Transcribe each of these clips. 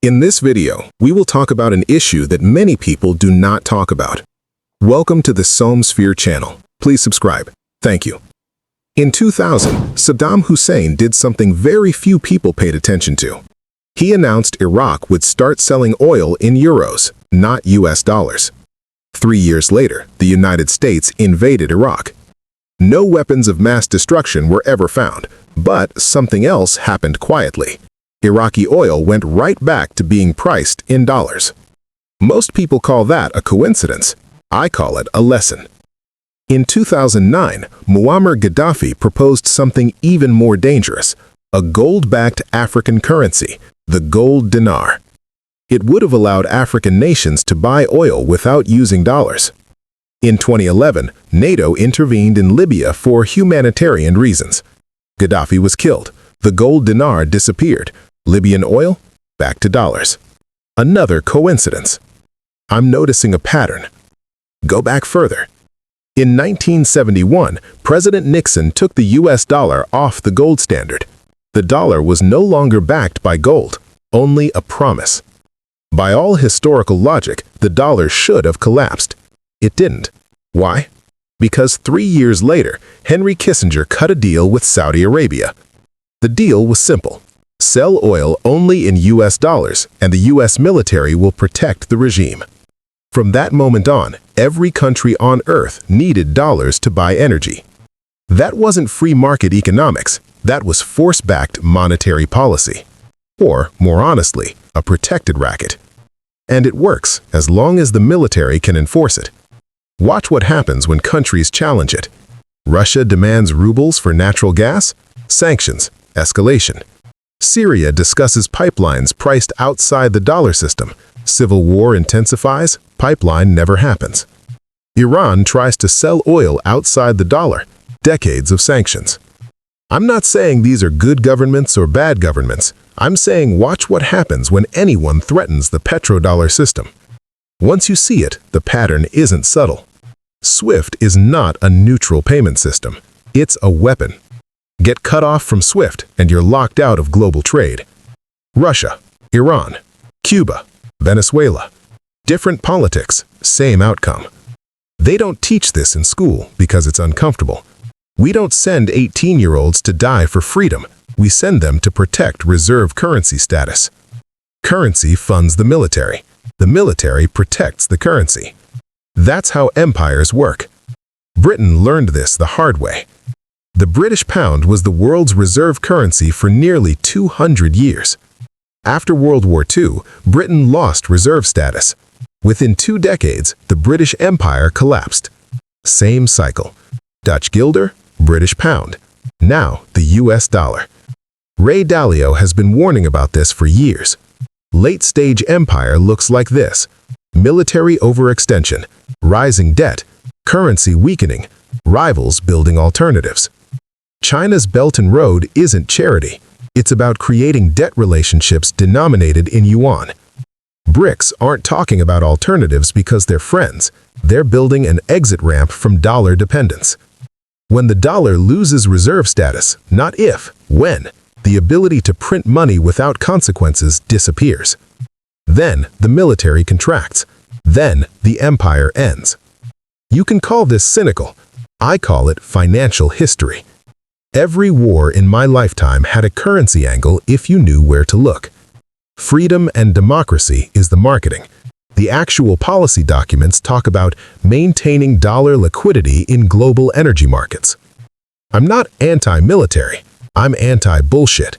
In this video, we will talk about an issue that many people do not talk about. Welcome to the Somsphere channel. Please subscribe. Thank you. In 2000, Saddam Hussein did something very few people paid attention to. He announced Iraq would start selling oil in euros, not US dollars. 3 years later, the United States invaded Iraq. No weapons of mass destruction were ever found, but something else happened quietly. Iraqi oil went right back to being priced in dollars. Most people call that a coincidence. I call it a lesson. In 2009, Muammar Gaddafi proposed something even more dangerous, a gold-backed African currency, the gold dinar. It would have allowed African nations to buy oil without using dollars. In 2011, NATO intervened in Libya for humanitarian reasons. Gaddafi was killed. The gold dinar disappeared. Libyan oil, back to dollars. Another coincidence. I'm noticing a pattern. Go back further. In 1971, President Nixon took the US dollar off the gold standard. The dollar was no longer backed by gold, only a promise. By all historical logic, the dollar should have collapsed. It didn't. Why? Because 3 years later, Henry Kissinger cut a deal with Saudi Arabia. The deal was simple. Sell oil only in US dollars, and the US military will protect the regime. From that moment on, every country on Earth needed dollars to buy energy. That wasn't free market economics. That was force-backed monetary policy. Or, more honestly, a protected racket. And it works as long as the military can enforce it. Watch what happens when countries challenge it. Russia demands rubles for natural gas? Sanctions, escalation. Syria discusses pipelines priced outside the dollar system. Civil war intensifies, pipeline never happens. Iran tries to sell oil outside the dollar. Decades of sanctions. I'm not saying these are good governments or bad governments. I'm saying watch what happens when anyone threatens the petrodollar system. Once you see it, the pattern isn't subtle. SWIFT is not a neutral payment system. It's a weapon. Get cut off from SWIFT and you're locked out of global trade. Russia, Iran, Cuba, Venezuela. Different politics, same outcome. They don't teach this in school because it's uncomfortable. We don't send 18-year-olds to die for freedom. We send them to protect reserve currency status. Currency funds the military. The military protects the currency. That's how empires work. Britain learned this the hard way. The British pound was the world's reserve currency for nearly 200 years. After World War II, Britain lost reserve status. Within 2 decades, the British Empire collapsed. Same cycle. Dutch guilder, British pound. Now, the US dollar. Ray Dalio has been warning about this for years. Late-stage empire looks like this. Military overextension, rising debt, currency weakening, rivals building alternatives. China's Belt and Road isn't charity. It's about creating debt relationships denominated in yuan. BRICS aren't talking about alternatives because they're friends. They're building an exit ramp from dollar dependence. When the dollar loses reserve status, not if, when, the ability to print money without consequences disappears. Then the military contracts. Then the empire ends. You can call this cynical. I call it financial history. Every war in my lifetime had a currency angle if you knew where to look. Freedom and democracy is the marketing. The actual policy documents talk about maintaining dollar liquidity in global energy markets. I'm not anti-military. I'm anti-bullshit.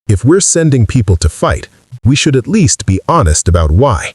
If we're sending people to fight, we should at least be honest about why.